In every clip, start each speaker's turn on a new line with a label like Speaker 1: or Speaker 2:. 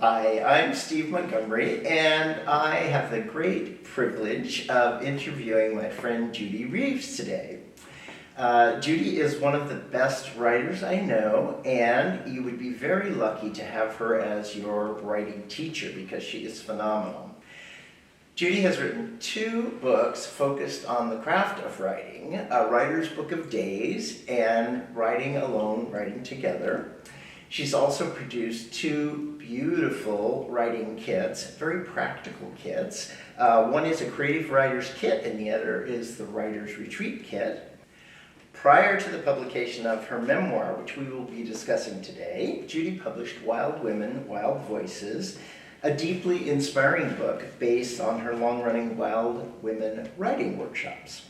Speaker 1: Hi, I'm Steve Montgomery, and I have the great privilege of interviewing my friend Judy Reeves today. Judy is one of the best writers I know, and you would be very lucky to have her as your writing teacher because she is phenomenal. Judy has written 2 books focused on the craft of writing, A Writer's Book of Days and Writing Alone, Writing Together. She's also produced 2 beautiful writing kits, very practical kits. One is a Creative Writer's Kit and the other is the Writer's Retreat Kit. Prior to the publication of her memoir, which we will be discussing today, Judy published Wild Women, Wild Voices, a deeply inspiring book based on her long-running Wild Women writing workshops.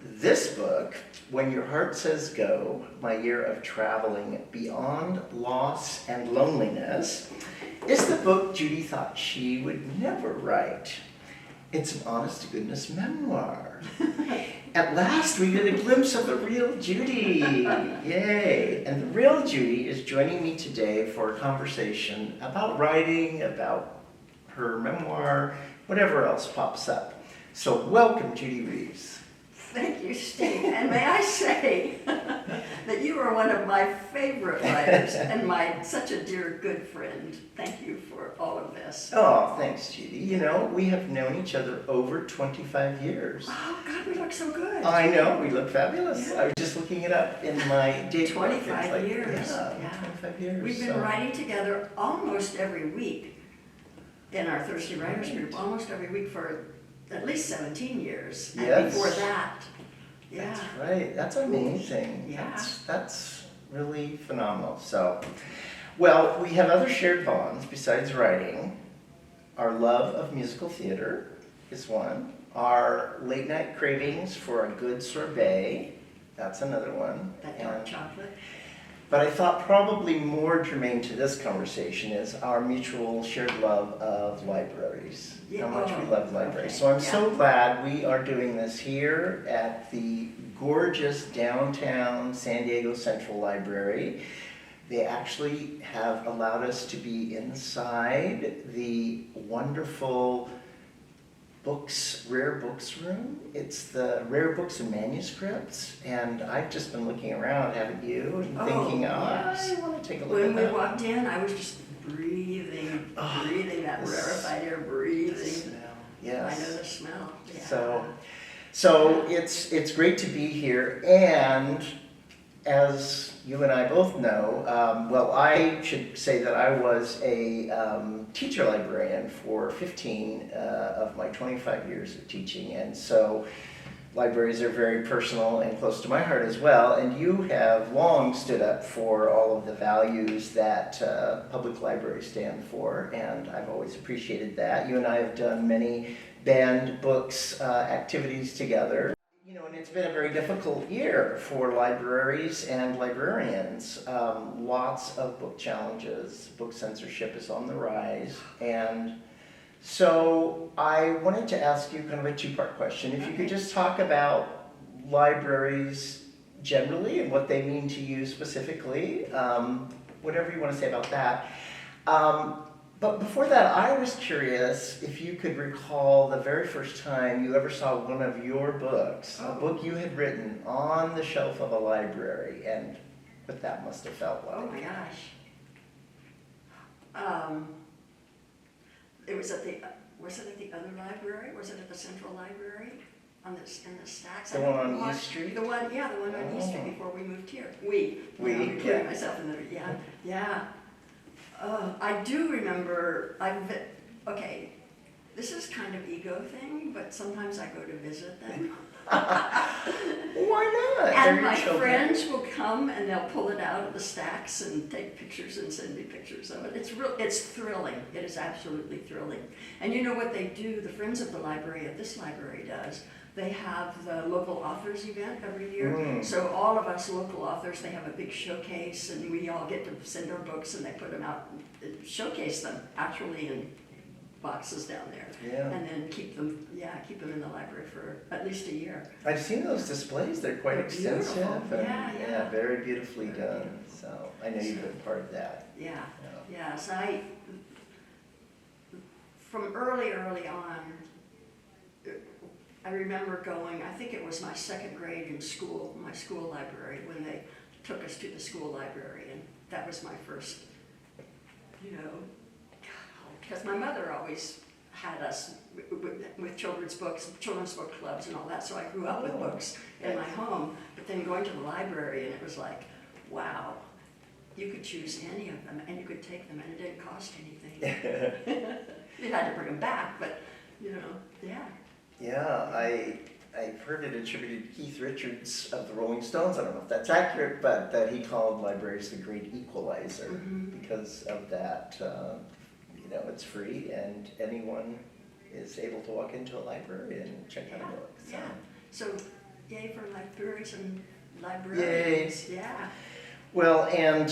Speaker 1: This book, When Your Heart Says Go, My Year of Traveling Beyond Loss and Loneliness, is the book Judy thought she would never write. It's an honest-to-goodness memoir. At last, we get a glimpse of the real Judy. Yay! And the real Judy is joining me today for a conversation about writing, about her memoir, whatever else pops up. So welcome, Judy Reeves.
Speaker 2: Thank you, Steve. And may I say that you are one of my favorite writers and such a dear good friend. Thank you for all of this.
Speaker 1: Oh, thanks, Judy. You know, we have known each other over 25 years.
Speaker 2: Oh, God, we look so good.
Speaker 1: I know, we look fabulous.
Speaker 2: Yeah.
Speaker 1: I was just looking it up in my date book.
Speaker 2: 25 years.
Speaker 1: Yeah, 25 years.
Speaker 2: We've been writing together almost every week in our Thursday Writers Group, almost every week for at least 17 years. And
Speaker 1: Yes.
Speaker 2: before that, yeah.
Speaker 1: That's right. That's amazing.
Speaker 2: Yeah.
Speaker 1: That's really phenomenal. So, well, we have other shared bonds besides writing. Our love of musical theater is one. Our late night cravings for a good sorbet, that's another one.
Speaker 2: That dark chocolate.
Speaker 1: But I thought probably more germane to this conversation is our mutual shared love of libraries.
Speaker 2: Yeah.
Speaker 1: How much we
Speaker 2: Oh,
Speaker 1: love libraries.
Speaker 2: okay.
Speaker 1: So I'm
Speaker 2: Yeah.
Speaker 1: so glad we are doing this here at the gorgeous downtown San Diego Central Library. They actually have allowed us to be inside the wonderful rare books room. It's the rare books and manuscripts, and I've just been looking around, haven't you? And thinking,
Speaker 2: yes.
Speaker 1: I want to take a look
Speaker 2: When
Speaker 1: at
Speaker 2: we
Speaker 1: that.
Speaker 2: walked in, I was just breathing that
Speaker 1: the
Speaker 2: rarefied air,
Speaker 1: The
Speaker 2: breathing.
Speaker 1: smell, yes.
Speaker 2: I know the smell. Yeah.
Speaker 1: So it's great to be here, and as you and I both know, well, I should say that I was a teacher librarian for 15 of my 25 years of teaching, and so libraries are very personal and close to my heart as well, and you have long stood up for all of the values that public libraries stand for, and I've always appreciated that. You and I have done many banned books activities together. You know, and it's been a very difficult year for libraries and librarians. Lots of book challenges. Book censorship is on the rise. And so I wanted to ask you kind of a 2-part question. If you could just talk about libraries generally and what they mean to you specifically, whatever you want to say about that. But before that, I was curious if you could recall the very first time you ever saw one of your books, a book you had written, on the shelf of a library, and what that must have felt like.
Speaker 2: Oh my gosh. Was it at the other library? Was it at the Central Library? In the stacks?
Speaker 1: The one on East Street?
Speaker 2: The one on East Street before we moved here. Including
Speaker 1: yeah.
Speaker 2: myself in there, yeah. I do remember, okay, this is kind of ego thing, but sometimes I go to visit them.
Speaker 1: Why not?
Speaker 2: And my friends will come and they'll pull it out of the stacks and take pictures and send me pictures of it. It's thrilling. It is absolutely thrilling. And you know what they do, the Friends of the Library at this library does, they have the local authors event every year. So all of us local authors, they have a big showcase and we all get to send our books and they put them out and showcase them actually in boxes down there.
Speaker 1: Yeah.
Speaker 2: And then keep them in the library for at least a year.
Speaker 1: I've seen those displays, they're quite
Speaker 2: They're
Speaker 1: extensive.
Speaker 2: beautiful.
Speaker 1: And,
Speaker 2: Yeah.
Speaker 1: very beautifully
Speaker 2: Very
Speaker 1: done,
Speaker 2: beautiful.
Speaker 1: so I know you've been part of that.
Speaker 2: Yeah, yeah, so from early on, I remember going, I think it was my second grade in school, my school library, when they took us to the school library, and that was my first, because my mother always had us with children's book clubs and all that, so I grew up with books in my home, but then going to the library, and it was like, wow, you could choose any of them, and you could take them, and it didn't cost anything. You had to bring them back, but, yeah.
Speaker 1: Yeah, I've heard it attributed to Keith Richards of the Rolling Stones, I don't know if that's accurate, but that he called libraries the great equalizer because of that. It's free and anyone is able to walk into a library and check out a book. So.
Speaker 2: Yeah, so yay for libraries and librarians. Yeah.
Speaker 1: Well, and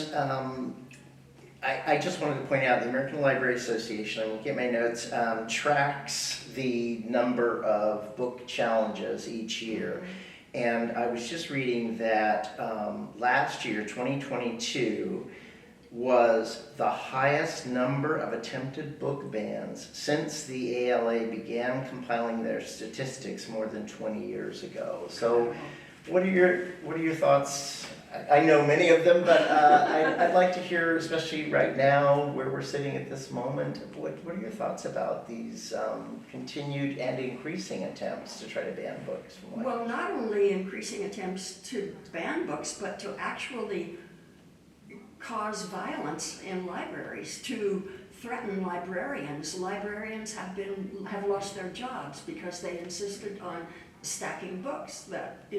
Speaker 1: I just wanted to point out the American Library Association, I'm looking at my notes, tracks the number of book challenges each year. And I was just reading that last year, 2022, was the highest number of attempted book bans since the ALA began compiling their statistics more than 20 years ago. So what are your thoughts? I know many of them, but I'd like to hear, especially right now where we're sitting at this moment, what are your thoughts about these continued and increasing attempts to try to ban books from libraries?
Speaker 2: Well, not only increasing attempts to ban books, but to actually cause violence in libraries, to threaten librarians. Librarians have lost their jobs because they insisted on stacking books. That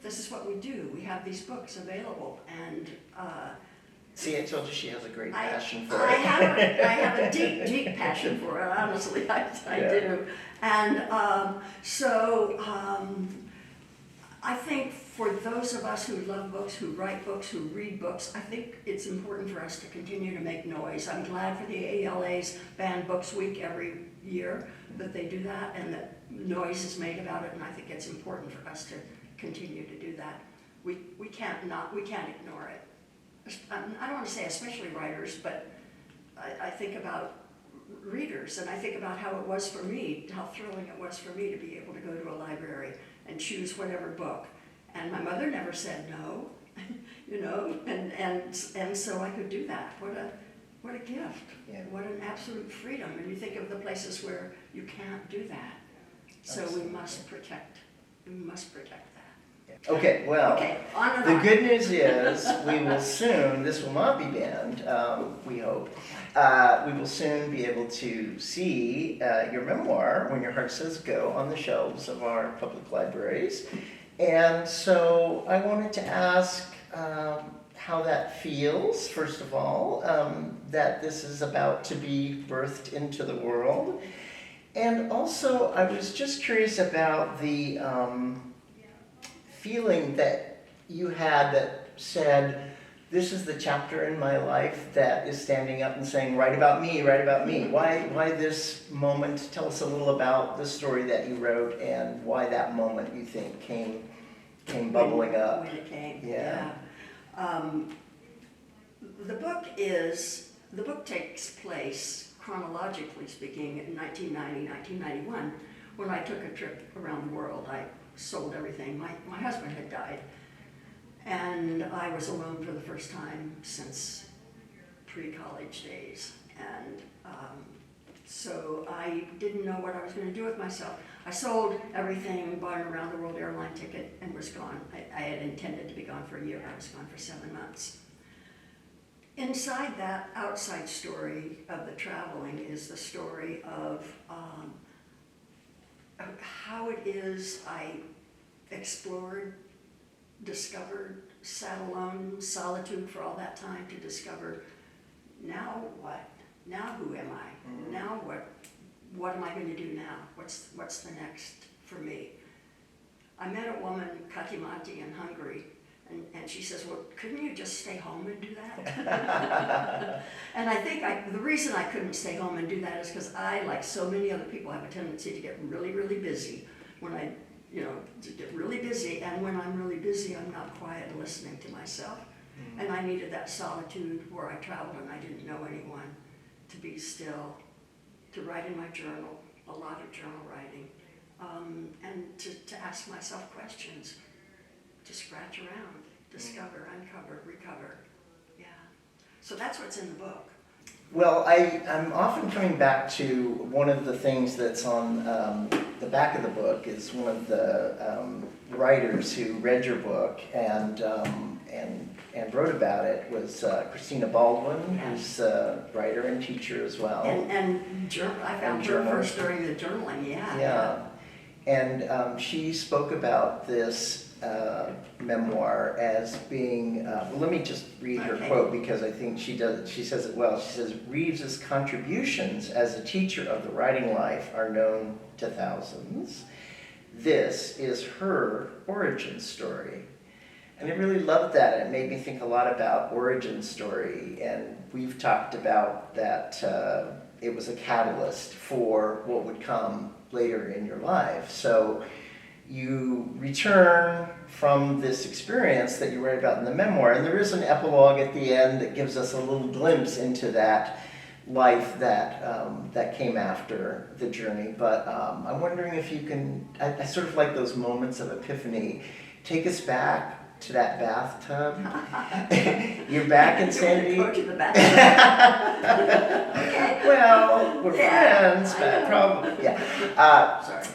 Speaker 2: this is what we do. We have these books available, and
Speaker 1: see, I told you she has a great passion for
Speaker 2: it. I have a deep passion for it. Honestly, I do, and so I think for those of us who love books, who write books, who read books, I think it's important for us to continue to make noise. I'm glad for the ALA's Ban Books Week every year that they do that and that noise is made about it, and I think it's important for us to continue to do that. We can't ignore it. I don't want to say especially writers, but I think about readers, and I think about how it was for me, how thrilling it was for me to be able to go to a library and choose whatever book. And my mother never said no, and so I could do that. What a gift. Yeah. What an absolute freedom. And you think of the places where you can't do that. So
Speaker 1: Absolutely.
Speaker 2: we must protect that.
Speaker 1: Okay, well, the good news is we will soon, this will not be banned, we hope, we will soon be able to see your memoir, When Your Heart Says Go, on the shelves of our public libraries. And so I wanted to ask how that feels, first of all, that this is about to be birthed into the world. And also, I was just curious about the feeling that you had that said, this is the chapter in my life that is standing up and saying, write about me, write about me. Why this moment? Tell us a little about the story that you wrote and why that moment you think came bubbling up.
Speaker 2: When it came,
Speaker 1: yeah.
Speaker 2: The book takes place, chronologically speaking, in 1990, 1991, when I took a trip around the world. I sold everything. My husband had died, and I was alone for the first time since pre-college days, and so I didn't know what I was going to do with myself. I sold everything, bought an around the world airline ticket, and was gone. I had intended to be gone for a year. I was gone for 7 months. Inside that outside story of the traveling is the story of how it is I explored, discovered, sat alone, solitude for all that time to discover, now what? Now who am I? Mm-hmm. Now what am I going to do now? What's the next for me? I met a woman, Katimati, in Hungary, And she says, well, couldn't you just stay home and do that? And I think the reason I couldn't stay home and do that is because I, like so many other people, have a tendency to get really, really busy. To get really busy, and when I'm really busy, I'm not quiet and listening to myself. And I needed that solitude where I traveled and I didn't know anyone, to be still, to write in my journal, a lot of journal writing, and to ask myself questions, to scratch around, discover, uncover, recover. Yeah. So that's what's in the book.
Speaker 1: Well, I'm often coming back to one of the things that's on the back of the book is one of the writers who read your book and wrote about it was Christina Baldwin, who's a writer and teacher as well.
Speaker 2: I found her first during the journaling,
Speaker 1: Yeah. And she spoke about this memoir as being, well, let me just read her quote because I think she says it well. She says, Reeves's contributions as a teacher of the writing life are known to thousands. This is her origin story. And I really loved that. It made me think a lot about origin story, and we've talked about that it was a catalyst for what would come later in your life. So you return from this experience that you write about in the memoir, and there is an epilogue at the end that gives us a little glimpse into that life that came after the journey. But I'm wondering if you can, I sort of like those moments of epiphany. Take us back to that bathtub. You're back in San Diego.
Speaker 2: Go to the bathtub. Okay.
Speaker 1: Well, we're friends, but probably, yeah.
Speaker 2: Sorry.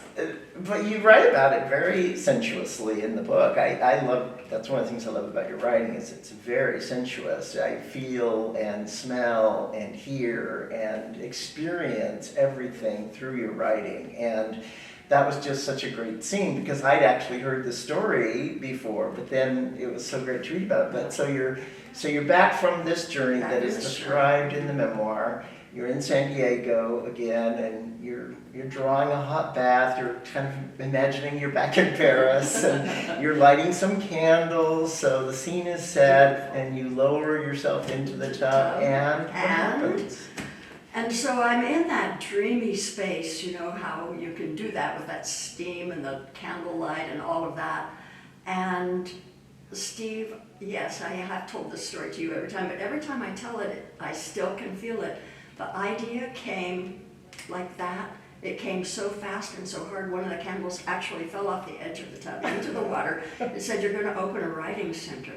Speaker 1: But you write about it very sensuously in the book. I love, that's one of the things I love about your writing is it's very sensuous. I feel and smell and hear and experience everything through your writing. And that was just such a great scene because I'd actually heard the story before, but then it was so great to read about it. But so you're back from this journey that is described in the memoir. You're in San Diego again, and you're drawing a hot bath. You're kind of imagining you're back in Paris, and you're lighting some candles. So the scene is set, and you lower yourself into the tub, and what happens?
Speaker 2: And so I'm in that dreamy space, you know, how you can do that with that steam and the candlelight and all of that. And Steve, yes, I have told this story to you every time, but every time I tell it, I still can feel it. The idea came like that. It came so fast and so hard. One of the candles actually fell off the edge of the tub into the water. It said, you're going to open a writing center.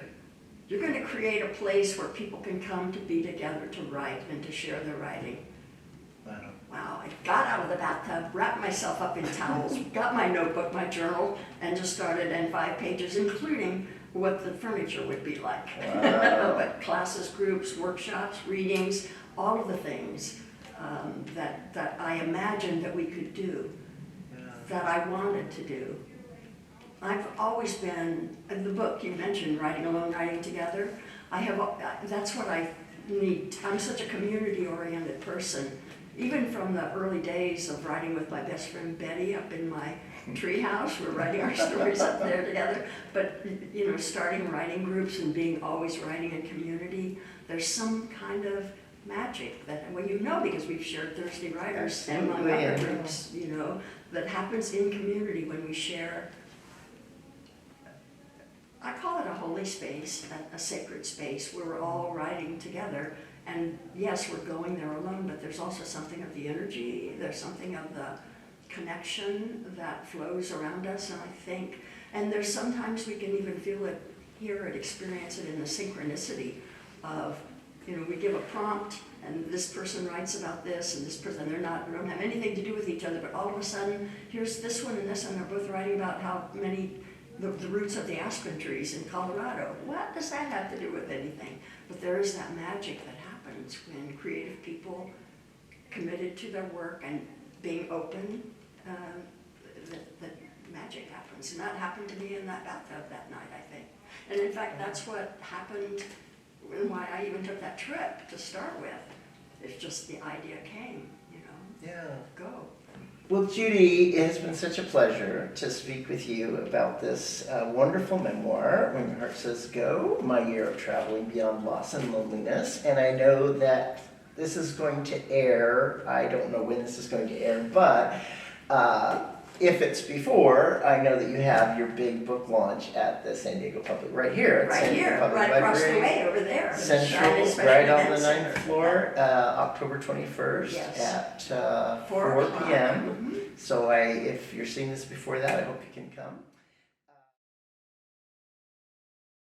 Speaker 2: You're going to create a place where people can come to be together to write and to share their writing. Wow. I got out of the bathtub, wrapped myself up in towels, got my notebook, my journal, and just started in 5 pages, including what the furniture would be like.
Speaker 1: Wow.
Speaker 2: But classes, groups, workshops, readings, all of the things that I imagined that we could do, that I wanted to do. I've always been, in the book you mentioned, Writing Alone, Writing Together, that's what I need. I'm such a community-oriented person. Even from the early days of writing with my best friend Betty up in my treehouse, we're writing our stories up there together. But, you know, starting writing groups and being always writing in community, there's some kind of magic that, well, you know, because we've shared Thursday Writers among other groups, you know, that happens in community when we share. I call it a holy space, a sacred space where we're all writing together. And yes, we're going there alone, but there's also something of the energy, there's something of the connection that flows around us, and I think, and there's sometimes we can even feel it, hear it, experience it in the synchronicity of, you know, we give a prompt, and this person writes about this, and this person, they don't have anything to do with each other, but all of a sudden, here's this one and this one, they're both writing about how many, the roots of the aspen trees in Colorado. What does that have to do with anything? But there is that magic that happens when creative people committed to their work and being open, that magic happens. And that happened to me in that bathtub that night, I think. And in fact, that's what happened and why I even took that trip to start with. It's just the idea came, you know.
Speaker 1: Yeah.
Speaker 2: Go.
Speaker 1: Well, Judy, it has been such a pleasure to speak with you about this wonderful memoir, When Your Heart Says Go, My Year of Traveling Beyond Loss and Loneliness. And I know that this is going to air, I don't know when this is going to air, but if it's before, I know that you have your big book launch at the San Diego Public, right here. At San Diego Public
Speaker 2: right across the
Speaker 1: Library.
Speaker 2: way over there.
Speaker 1: Central,
Speaker 2: Special
Speaker 1: right on the
Speaker 2: Events
Speaker 1: ninth
Speaker 2: Center.
Speaker 1: floor, October 21st
Speaker 2: Yes.
Speaker 1: at 4
Speaker 2: 4 o'clock.
Speaker 1: p.m. So if you're seeing this before that, I hope you can come.